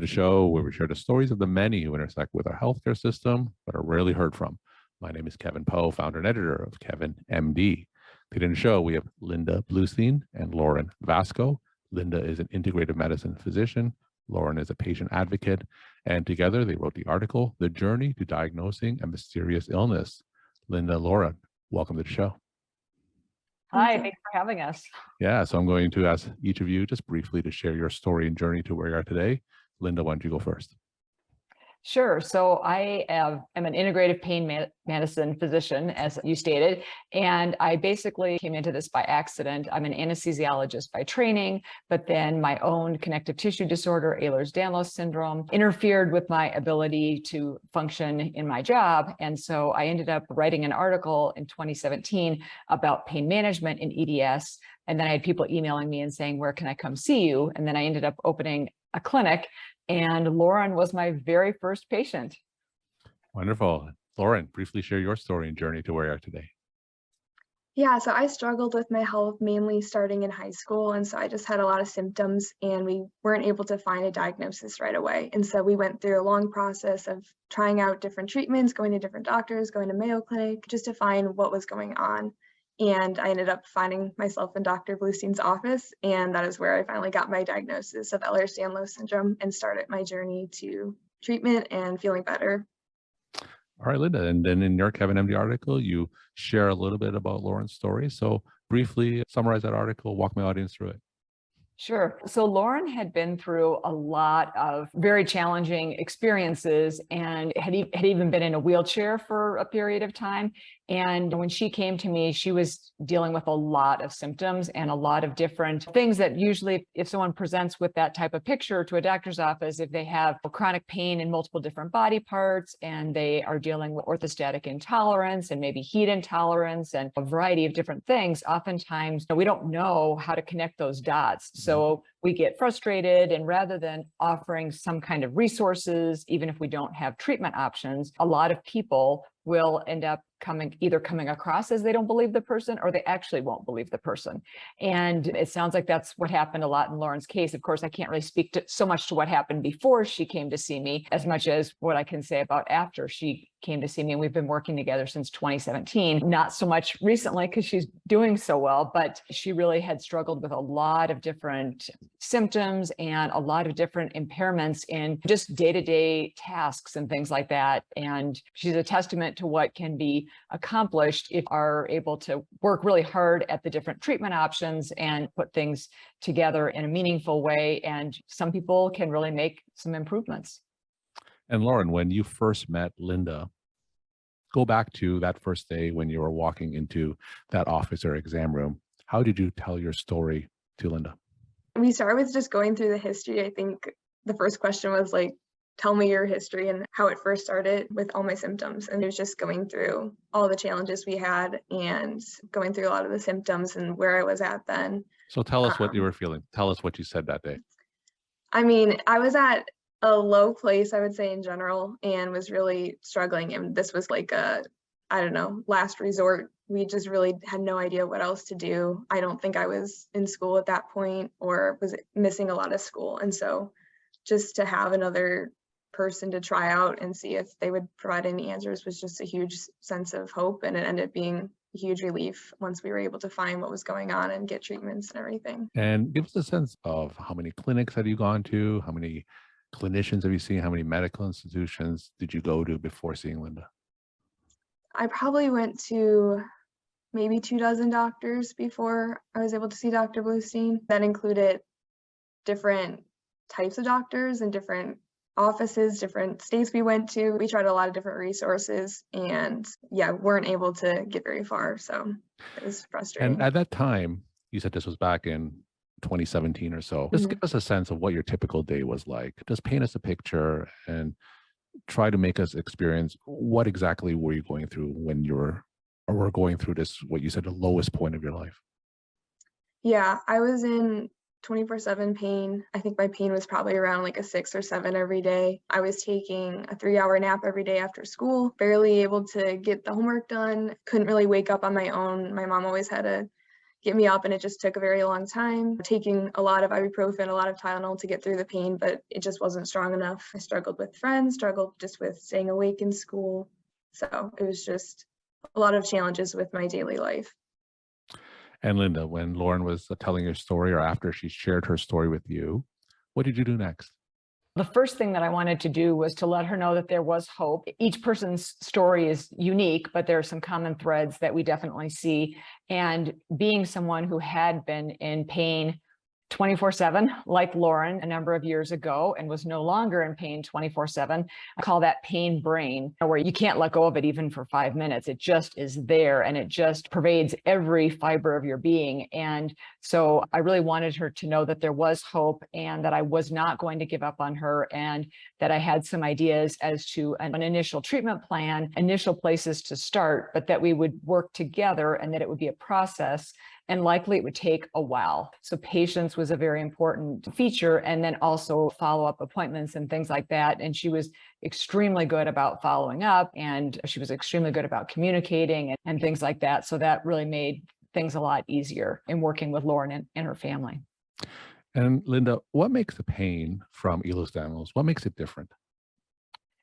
the show where we share the stories of the many who intersect with our healthcare system but are rarely heard from. My name is Kevin Pho, founder and editor of KevinMD. Today in the show, we have Linda Bluestein and Lauren Vasko. Linda is an integrative medicine physician. Lauren is a patient advocate. And together they wrote the article, The Journey to Diagnosing a Mysterious Illness. Linda, Lauren, welcome to the show. Hi, thanks for having us. Yeah, so I'm going to ask each of you just briefly to share your story and journey to where you are today. Linda, why don't you go first? Sure. So I am an integrative pain medicine physician, as you stated, and I basically came into this by accident. I'm an anesthesiologist by training, but then my own connective tissue disorder, Ehlers-Danlos Syndrome, interfered with my ability to function in my job. And so I ended up writing an article in 2017 about pain management in EDS. And then I had people emailing me and saying, where can I come see you? And then I ended up opening a clinic. And Lauren was my very first patient. Wonderful. Lauren, briefly share your story and journey to where you are today. Yeah, so I struggled with my health mainly starting in high school. And so I just had a lot of symptoms and we weren't able to find a diagnosis right away. And so we went through a long process of trying out different treatments, going to different doctors, going to Mayo Clinic, just to find what was going on. And I ended up finding myself in Dr. Bluestein's office, and that is where I finally got my diagnosis of Ehlers-Danlos Syndrome and started my journey to treatment and feeling better. All right, Linda, and then in your KevinMD article, you share a little bit about Lauren's story. So briefly summarize that article, walk my audience through it. Sure. So Lauren had been through a lot of very challenging experiences and had even been in a wheelchair for a period of time. And when she came to me, she was dealing with a lot of symptoms and a lot of different things that usually if someone presents with that type of picture to a doctor's office, if they have chronic pain in multiple different body parts and they are dealing with orthostatic intolerance and maybe heat intolerance and a variety of different things, oftentimes we don't know how to connect those dots. So we get frustrated, and rather than offering some kind of resources, even if we don't have treatment options, a lot of people will end up either coming across as they don't believe the person or they actually won't believe the person. And it sounds like that's what happened a lot in Lauren's case. Of course, I can't really speak so much to what happened before she came to see me as much as what I can say about after she came to see me. And we've been working together since 2017, not so much recently because she's doing so well, but she really had struggled with a lot of different symptoms and a lot of different impairments in just day-to-day tasks and things like that. And she's a testament to what can be accomplished if are able to work really hard at the different treatment options and put things together in a meaningful way. And some people can really make some improvements. And Lauren, when you first met Linda, go back to that first day when you were walking into that office or exam room. How did you tell your story to Linda? We started with just going through the history. I think the first question was like, tell me your history and how it first started with all my symptoms. And it was just going through all the challenges we had and going through a lot of the symptoms and where I was at then. So tell us what you were feeling. Tell us what you said that day. I mean, I was at a low place, I would say in general, and was really struggling. And this was like I don't know, last resort. We just really had no idea what else to do. I don't think I was in school at that point or was missing a lot of school. And so just to have another person to try out and see if they would provide any answers was just a huge sense of hope. And it ended up being a huge relief once we were able to find what was going on and get treatments and everything. And give us a sense of how many clinics have you gone to? How many clinicians have you seen? How many medical institutions did you go to before seeing Linda? I probably went to maybe 24 doctors before I was able to see Dr. Bluestein. That included different types of doctors and different offices, different states we went to. We tried a lot of different resources and weren't able to get very far. So it was frustrating. And at that time, you said this was back in 2017 or so. Just give us a sense of what your typical day was like. Just paint us a picture and try to make us experience what exactly were you going through when you were going through this, what you said, the lowest point of your life. Yeah, I was in 24/7 pain. I think my pain was probably around like a 6 or 7 every day. I was taking a 3-hour nap every day after school, barely able to get the homework done, couldn't really wake up on my own. My mom always had to get me up, and it just took a very long time. Taking a lot of ibuprofen, a lot of Tylenol to get through the pain, but it just wasn't strong enough. I struggled with friends, struggled just with staying awake in school. So it was just a lot of challenges with my daily life. And Linda, when Lauren was telling her story, or after she shared her story with you, what did you do next? The first thing that I wanted to do was to let her know that there was hope. Each person's story is unique, but there are some common threads that we definitely see. And being someone who had been in pain 24/7, like Lauren a number of years ago, and was no longer in pain 24/7. I call that pain brain, where you can't let go of it even for 5 minutes. It just is there, and it just pervades every fiber of your being. And so I really wanted her to know that there was hope, and that I was not going to give up on her, and that I had some ideas as to an initial treatment plan, initial places to start, but that we would work together, and that it would be a process, and likely it would take a while. So patience was a very important feature, and then also follow-up appointments and things like that. And she was extremely good about following up, and she was extremely good about communicating and things like that. So that really made things a lot easier in working with Lauren and her family. And Linda, what makes the pain from Ehlers-Danlos, what makes it different?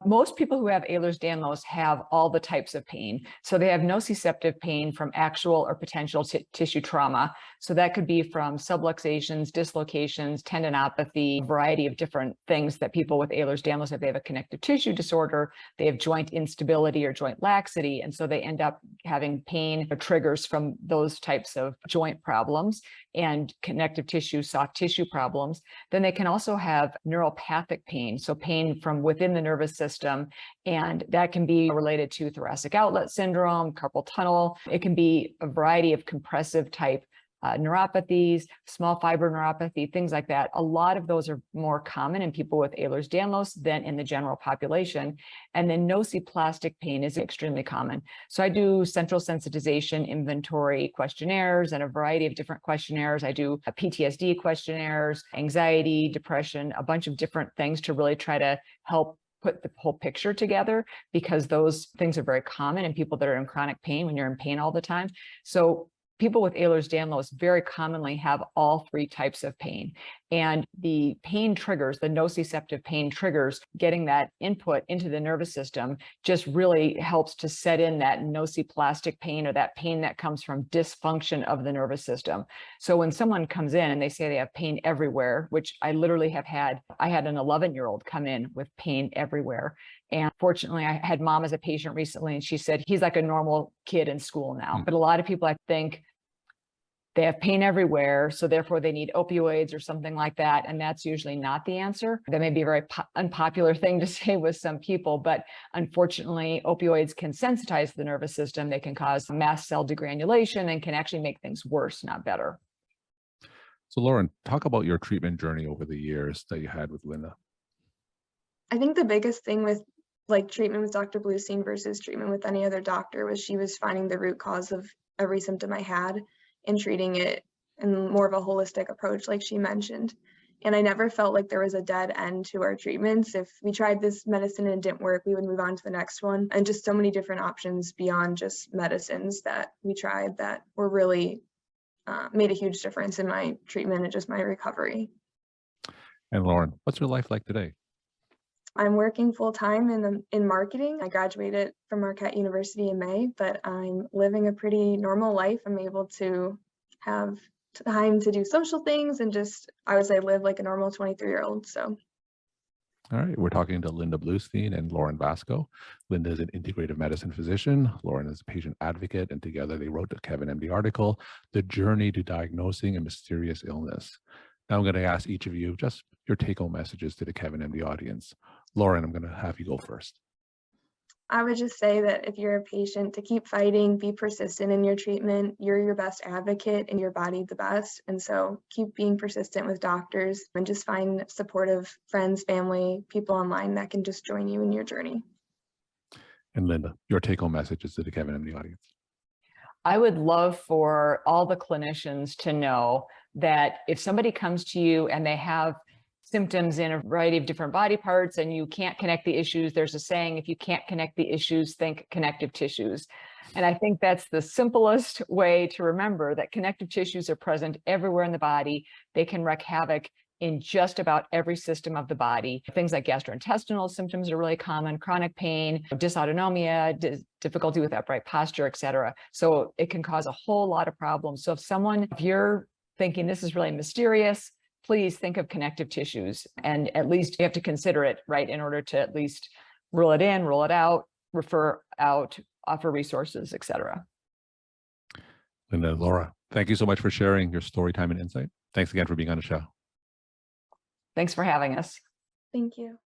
Most people who have Ehlers-Danlos have all the types of pain. So they have nociceptive pain from actual or potential tissue trauma. So that could be from subluxations, dislocations, tendinopathy, a variety of different things that people with Ehlers-Danlos have. They have a connective tissue disorder, they have joint instability or joint laxity, and so they end up having pain or triggers from those types of joint problems and connective tissue, soft tissue problems. Then they can also have neuropathic pain, so pain from within the nervous system, and that can be related to thoracic outlet syndrome, carpal tunnel. It can be a variety of compressive type neuropathies, small fiber neuropathy, things like that. A lot of those are more common in people with Ehlers-Danlos than in the general population. And then nociplastic pain is extremely common. So I do central sensitization inventory questionnaires and a variety of different questionnaires. I do PTSD questionnaires, anxiety, depression, a bunch of different things to really try to help put the whole picture together, because those things are very common in people that are in chronic pain when you're in pain all the time. So people with Ehlers-Danlos very commonly have all three types of pain. And the pain triggers, the nociceptive pain triggers, getting that input into the nervous system just really helps to set in that nociplastic pain, or that pain that comes from dysfunction of the nervous system. So when someone comes in and they say they have pain everywhere, which I literally have had, I had an 11-year-old come in with pain everywhere. And fortunately, I had mom as a patient recently, and she said, he's like a normal kid in school now. But a lot of people, I think, they have pain everywhere, so therefore they need opioids or something like that. And that's usually not the answer. That may be a very unpopular thing to say with some people, but unfortunately, opioids can sensitize the nervous system. They can cause mast cell degranulation and can actually make things worse, not better. So Lauren, talk about your treatment journey over the years that you had with Linda. I think the biggest thing with treatment with Dr. Bluestein versus treatment with any other doctor was she was finding the root cause of every symptom I had and treating it in more of a holistic approach, like she mentioned. And I never felt like there was a dead end to our treatments. If we tried this medicine and it didn't work, we would move on to the next one. And just so many different options beyond just medicines that we tried that were really made a huge difference in my treatment and just my recovery. And Lauren, what's your life like today? I'm working full-time in marketing. I graduated from Marquette University in May, but I'm living a pretty normal life. I'm able to have time to do social things and just, I would say, live like a normal 23-year-old. So. All right, we're talking to Linda Bluestein and Lauren Vasko. Linda is an integrative medicine physician. Lauren is a patient advocate, and together they wrote the KevinMD article, The Journey to Diagnosing a Mysterious Illness. Now I'm going to ask each of you just your take-home messages to the KevinMD audience. Lauren, I'm going to have you go first. I would just say that if you're a patient, to keep fighting, be persistent in your treatment. You're your best advocate and your body the best. And so keep being persistent with doctors and just find supportive friends, family, people online that can just join you in your journey. And Linda, your take-home messages to the KevinMD audience. I would love for all the clinicians to know that if somebody comes to you and they have symptoms in a variety of different body parts and you can't connect the issues. There's a saying, if you can't connect the issues, think connective tissues. And I think that's the simplest way to remember that connective tissues are present everywhere in the body. They can wreak havoc in just about every system of the body. Things like gastrointestinal symptoms are really common, chronic pain, dysautonomia, difficulty with upright posture, et cetera. So it can cause a whole lot of problems. So if you're thinking this is really mysterious, please think of connective tissues, and at least you have to consider it, right, in order to at least rule it in, rule it out, refer out, offer resources, et cetera. Linda, Laura, thank you so much for sharing your story, time, and insight. Thanks again for being on the show. Thanks for having us. Thank you.